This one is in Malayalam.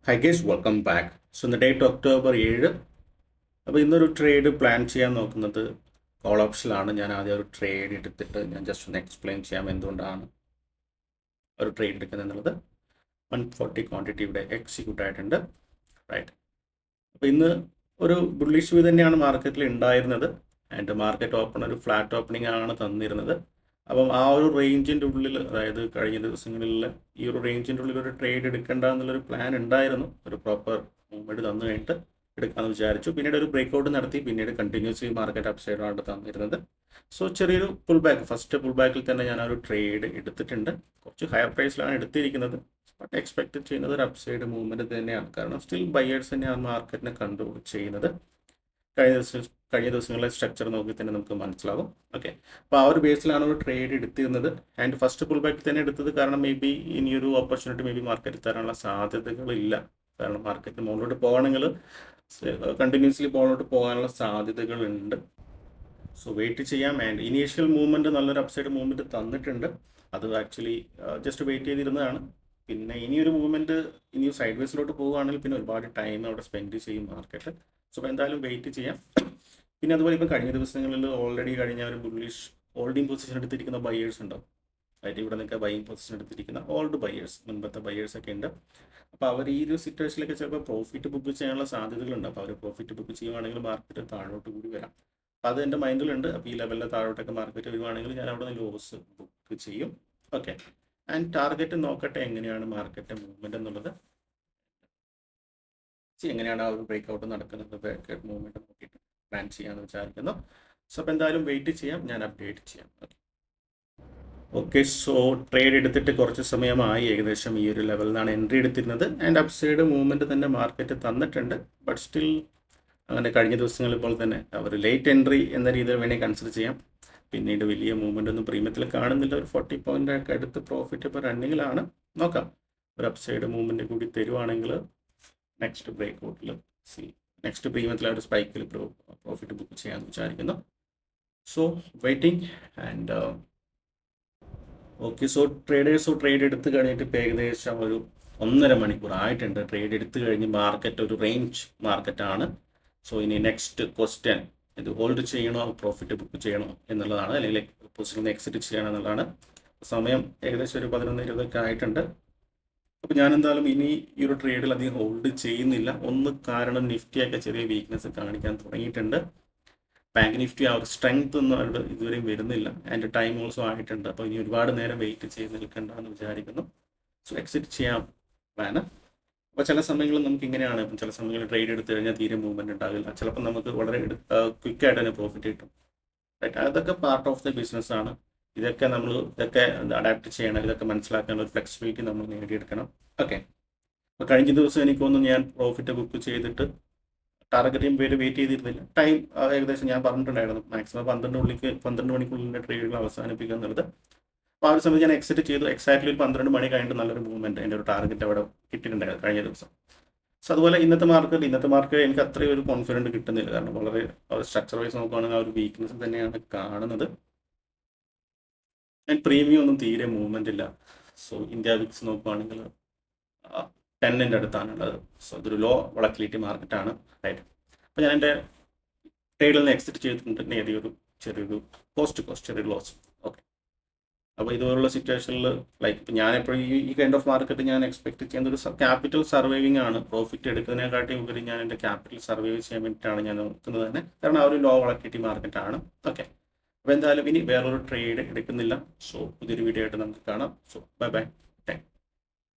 High guys, welcome back. So ഇന്ന് ഡേറ്റ് ഒക്ടോബർ 7. അപ്പോൾ ഇന്നൊരു ട്രേഡ് പ്ലാൻ ചെയ്യാൻ നോക്കുന്നത് കോൾ ഓപ്ഷനിലാണ്. ഞാൻ ആദ്യം ഒരു ട്രേഡ് എടുത്തിട്ട് ഞാൻ ജസ്റ്റ് ഒന്ന് എക്സ്പ്ലെയിൻ ചെയ്യാം എന്തുകൊണ്ടാണ് ഒരു ട്രേഡ് എടുക്കുന്നത് എന്നുള്ളത്. 140 ക്വാണ്ടിറ്റി ഇവിടെ എക്സിക്യൂട്ട് ആയിട്ടുണ്ട്, റൈറ്റ്. അപ്പോൾ ഇന്ന് ഒരു ബുള്ളിഷ് വ്യൂ തന്നെയാണ് മാർക്കറ്റിൽ ഉണ്ടായിരുന്നത്. ആൻഡ് മാർക്കറ്റ് ഓപ്പൺ ഒരു ഫ്ലാറ്റ് ഓപ്പണിംഗ് ആണ് തന്നിരുന്നത്. അപ്പം ആ ഒരു റേഞ്ചിൻ്റെ ഉള്ളിൽ, അതായത് കഴിഞ്ഞ ദിവസങ്ങളിൽ ഈ ഒരു റേഞ്ചിൻ്റെ ഉള്ളിൽ ഒരു ട്രേഡ് എടുക്കേണ്ട എന്നുള്ളൊരു പ്ലാൻ ഉണ്ടായിരുന്നു. ഒരു പ്രോപ്പർ മൂവ്മെൻറ്റ് തന്നു കഴിഞ്ഞിട്ട് എടുക്കാമെന്ന് വിചാരിച്ചു. പിന്നീട് ഒരു ബ്രേക്ക് ഔട്ട് നടത്തി, പിന്നീട് കണ്ടിന്യൂസ്ലി മാർക്കറ്റ് അപ്പ് സൈഡാണ് തന്നിരുന്നത്. സോ ചെറിയൊരു പുൾ ബാക്ക്, ഫസ്റ്റ് പുൾ ബാക്കിൽ തന്നെ ഞാൻ ആ ഒരു ട്രേഡ് എടുത്തിട്ടുണ്ട്. കുറച്ച് ഹയർ പ്രൈസിലാണ് എടുത്തിരിക്കുന്നത്. ബട്ട് എക്സ്പെക്ട് ചെയ്യുന്നത് ഒരു അപ്പ് സൈഡ് മൂവ്മെൻറ്റ് തന്നെയാണ്. കാരണം സ്റ്റിൽ ബയേഴ്സ് തന്നെയാണ് മാർക്കറ്റിനെ കൺട്രോൾ ചെയ്യുന്നത്. കഴിഞ്ഞ ദിവസങ്ങളിലെ സ്ട്രക്ചർ നോക്കി തന്നെ നമുക്ക് മനസ്സിലാവും. ഓക്കെ, അപ്പോൾ ആ ഒരു ബേസിലാണ് ഒരു ട്രേഡ് എടുത്തിരുന്നത്. ആൻഡ് ഫസ്റ്റ് പുൾ ബാക്കിൽ തന്നെ എടുത്തത് കാരണം മേ ബി ഇനിയൊരു ഓപ്പർച്യൂണിറ്റി മേ ബി മാർക്കറ്റ് തരാനുള്ള സാധ്യതകളില്ല. കാരണം മാർക്കറ്റ് മുകളിലോട്ട് പോകണമെങ്കിൽ കണ്ടിന്യൂസ്ലി മുകളിലോട്ട് പോകാനുള്ള സാധ്യതകളുണ്ട്. സോ വെയിറ്റ് ചെയ്യാം. ആൻഡ് ഇനീഷ്യൽ മൂവ്മെൻറ്റ് നല്ലൊരു അപ്സൈഡ് മൂവ്മെൻറ്റ് തന്നിട്ടുണ്ട്. അത് ആക്ച്വലി ജസ്റ്റ് വെയിറ്റ് ചെയ്തിരുന്നതാണ്. പിന്നെ ഇനിയൊരു മൂവ്മെൻറ്റ് ഇനി സൈഡ് വേസിലോട്ട് പോവുകയാണെങ്കിൽ പിന്നെ ഒരുപാട് ടൈം അവിടെ സ്പെൻഡ് ചെയ്യും മാർക്കറ്റ്. സോ എന്തായാലും വെയിറ്റ് ചെയ്യാം. പിന്നെ അതുപോലെ ഇപ്പം കഴിഞ്ഞ ദിവസങ്ങളിൽ ഓൾറെഡി കഴിഞ്ഞ ഒരു ബുള്ളിഷ് ഹോൾഡിംഗ് പൊസിഷൻ എടുത്തിരിക്കുന്ന ബയേഴ്സ് ഉണ്ടാവും. അതായത് ഇവിടെ നിന്നൊക്കെ ബൈയിങ് പൊസിഷൻ എടുത്തിരിക്കുന്ന ഓൾഡ് ബയേഴ്സ്, മുൻപത്തെ ബയേഴ്സൊക്കെ ഉണ്ട്. അപ്പോൾ അവർ ഈ ഒരു സിറ്റുവേഷനിലൊക്കെ ചിലപ്പോൾ പ്രോഫിറ്റ് ബുക്ക് ചെയ്യാനുള്ള സാധ്യതകളുണ്ട്. അപ്പോൾ അവർ പ്രോഫിറ്റ് ബുക്ക് ചെയ്യുവാണെങ്കിൽ മാർക്കറ്റ് താഴോട്ട് കൂടി വരാം. അപ്പോൾ അത് എൻ്റെ മൈൻഡിലുണ്ട്. അപ്പോൾ ഈ ലെവലിലെ താഴോട്ടൊക്കെ മാർക്കറ്റ് വരുവാണെങ്കിൽ ഞാൻ അവിടെ നിന്ന് ലോസ് ബുക്ക് ചെയ്യും. ഓക്കെ, ആൻഡ് ടാർഗറ്റ് നോക്കട്ടെ എങ്ങനെയാണ് മാർക്കറ്റ് മൂവ്മെൻറ്റ് എന്നുള്ളത്. എങ്ങനെയാണ് ആ ഒരു ബ്രേക്ക് ഔട്ട് നടക്കുന്നത്, ബ്രേക്ക് ഔട്ട് മൂവ്മെൻറ്റ് നോക്കിയിട്ട് പ്ലാൻ ചെയ്യാമെന്ന് വിചാരിക്കുന്നു. സോ അപ്പോൾ എന്തായാലും വെയിറ്റ് ചെയ്യാം, ഞാൻ അപ്ഡേറ്റ് ചെയ്യാം. ഓക്കെ, സോ ട്രേഡ് എടുത്തിട്ട് കുറച്ച് സമയമായി. ഏകദേശം ഈ ഒരു ലെവലിലാണ് എൻട്രി എടുത്തിരുന്നത്. ആൻഡ് അപ്സൈഡ് മൂവ്മെൻറ്റ് തന്നെ മാർക്കറ്റ് തന്നിട്ടുണ്ട്. ബട്ട് സ്റ്റിൽ അങ്ങനെ കഴിഞ്ഞ ദിവസങ്ങളിൽ പോലെ തന്നെ അവർ ലേറ്റ് എൻട്രി എന്ന രീതിയിൽ വേണമെങ്കിൽ കൺസിഡർ ചെയ്യാം. പിന്നീട് വലിയ മൂവ്മെൻ്റ് ഒന്നും പ്രീമിയത്തിൽ കാണുന്നില്ല. ഒരു 40 പോയിൻ്റ് ഒക്കെ അടുത്ത് പ്രോഫിറ്റ് ഇപ്പോൾ റണ്ണിങ്ങിലാണ്. നോക്കാം, ഒരു അപ്സൈഡ് മൂവ്മെൻറ്റ് കൂടി തരുവാണെങ്കിൽ നെക്സ്റ്റ് ബ്രേക്ക് ഔട്ടിൽ നെക്സ്റ്റ് പ്രീമിയത്തിൽ ഒരു സ്പൈക്കിൽ പ്രോഫിറ്റ് ബുക്ക് ചെയ്യാമെന്ന് വിചാരിക്കുന്നു. So waiting. And okay, so trade എടുത്ത് കഴിഞ്ഞിട്ട് ഇപ്പോൾ ഏകദേശം ഒരു 1.5 മണിക്കൂർ ആയിട്ടുണ്ട്. ട്രേഡ് എടുത്ത് കഴിഞ്ഞ് മാർക്കറ്റ് ഒരു റേഞ്ച് മാർക്കറ്റാണ്. സോ ഇനി നെക്സ്റ്റ് ക്വസ്റ്റ്യൻ, ഇത് ഹോൾഡ് ചെയ്യണോ പ്രോഫിറ്റ് ബുക്ക് ചെയ്യണോ എന്നുള്ളതാണ്, അല്ലെങ്കിൽ പൊസിഷനിൽ നിന്ന് എക്സിറ്റ് ചെയ്യണം എന്നുള്ളതാണ്. സമയം ഏകദേശം ഒരു 11:20 ആയിട്ടുണ്ട്. അപ്പോൾ ഞാൻ എന്തായാലും ഇനി ഈ ഒരു ട്രേഡിൽ അധികം ഹോൾഡ് ചെയ്യുന്നില്ല. ഒന്ന് കാരണം നിഫ്റ്റിയൊക്കെ ചെറിയ വീക്ക്നെസ് കാണിക്കാൻ തുടങ്ങിയിട്ടുണ്ട്. ബാങ്ക് നിഫ്റ്റി ആ ഒരു സ്ട്രെങ്ത് ഒന്നും അവരുടെ ഇതുവരെയും വരുന്നില്ല. ആൻഡ് ടൈം ഓൾസോ ആയിട്ടുണ്ട്. അപ്പോൾ ഇനി ഒരുപാട് നേരം വെയിറ്റ് ചെയ്ത് നിൽക്കേണ്ടെന്ന് വിചാരിക്കുന്നു. സോ എക്സിറ്റ് ചെയ്യാം പ്ലാന്. അപ്പോൾ ചില സമയങ്ങളിൽ നമുക്ക് ഇങ്ങനെയാണ്. ഇപ്പം ചില സമയങ്ങളിൽ ട്രേഡ് എടുത്തു കഴിഞ്ഞാൽ തീരെ മൂവ്മെൻറ്റ് ഉണ്ടാകില്ല. ചിലപ്പോൾ നമുക്ക് വളരെ ക്വിക്കായിട്ട് തന്നെ പ്രോഫിറ്റ് കിട്ടും, റൈറ്റ്. അതൊക്കെ പാർട്ട് ഓഫ് ദ ബിസിനസ്സാണ്. ഇതൊക്കെ അഡാപ്റ്റ് ചെയ്യണം. ഇതൊക്കെ മനസ്സിലാക്കാനുള്ള ഒരു ഫ്ലെക്സിബിലിറ്റി നമ്മൾ നേടിയെടുക്കണം. ഓക്കെ, അപ്പോൾ കഴിഞ്ഞ ദിവസം എനിക്കൊന്നും ഞാൻ പ്രോഫിറ്റ് ബുക്ക് ചെയ്തിട്ട് ടാർഗറ്റ് ചെയ്യുമ്പോൾ വെയിറ്റ് ചെയ്തിരുന്നില്ല. ടൈം ഏകദേശം ഞാൻ പറഞ്ഞിട്ടുണ്ടായിരുന്നു മാക്സിമം 12 മണിക്കുള്ളിൽ ട്രേഡുകൾ അവസാനിപ്പിക്കുക എന്നുള്ളത്. അപ്പോൾ ആ ഒരു സമയത്ത് ഞാൻ എക്സിറ്റ് ചെയ്തു. എക്സാക്ട്ലി ഒരു 12 മണി കഴിഞ്ഞിട്ട് നല്ലൊരു മൂവ്മെൻറ്റ് എൻ്റെ ഒരു ടാർഗറ്റ് അവിടെ കിട്ടിയിട്ടുണ്ടായിരുന്നു കഴിഞ്ഞ ദിവസം. സോ അതുപോലെ ഇന്നത്തെ മാർക്കറ്റ് എനിക്ക് അത്രയും ഒരു കോൺഫിഡൻറ്റ് കിട്ടുന്നില്ല. കാരണം വളരെ സ്ട്രക്ചർ വൈസ് നോക്കുകയാണെങ്കിൽ ആ ഒരു വീക്ക്നെസ് തന്നെയാണ് കാണുന്നത്. ആൻഡ് പ്രീമിയം ഒന്നും തീരെ മൂവ്മെൻ്റ് ഇല്ല. സോ ഇന്ത്യ വിക്സ് നോക്കുകയാണെങ്കിൽ 10 അടുത്താണുള്ളത്. സോ അതൊരു ലോ വോളറ്റിലിറ്റി മാർക്കറ്റാണ്, റൈറ്റ്. അപ്പോൾ ഞാൻ എൻ്റെ ട്രേഡിൽ നിന്ന് എക്സിറ്റ് ചെയ്തിട്ടുണ്ട്. ചെറിയൊരു ചെറിയൊരു ലോസ്. ഓക്കെ, അപ്പോൾ ഇതുപോലുള്ള സിറ്റുവേഷനിൽ ലൈക്ക് ഇപ്പോൾ ഞാൻ എപ്പോഴും ഈ കൈൻഡ് ഓഫ് മാർക്കറ്റ് ഞാൻ എക്സ്പെക്ട് ചെയ്യുന്ന ഒരു ക്യാപിറ്റൽ സർവൈവിംഗ് ആണ്. പ്രോഫിറ്റ് എടുക്കുന്നതിനെക്കാട്ടി ഉപരി ഞാൻ എൻ്റെ ക്യാപിറ്റൽ സർവൈവ് ചെയ്യാൻ വേണ്ടിയിട്ടാണ് ഞാൻ നോക്കുന്നത് തന്നെ. കാരണം ആ ഒരു ലോ വോളറ്റിലിറ്റി മാർക്കറ്റാണ്. ഓക്കെ, അപ്പോൾ എന്തായാലും ഇനി വേറൊരു ട്രേഡ് എടുക്കുന്നില്ല. സോ പുതിയൊരു വീഡിയോ ആയിട്ട് നമുക്ക് കാണാം. So by.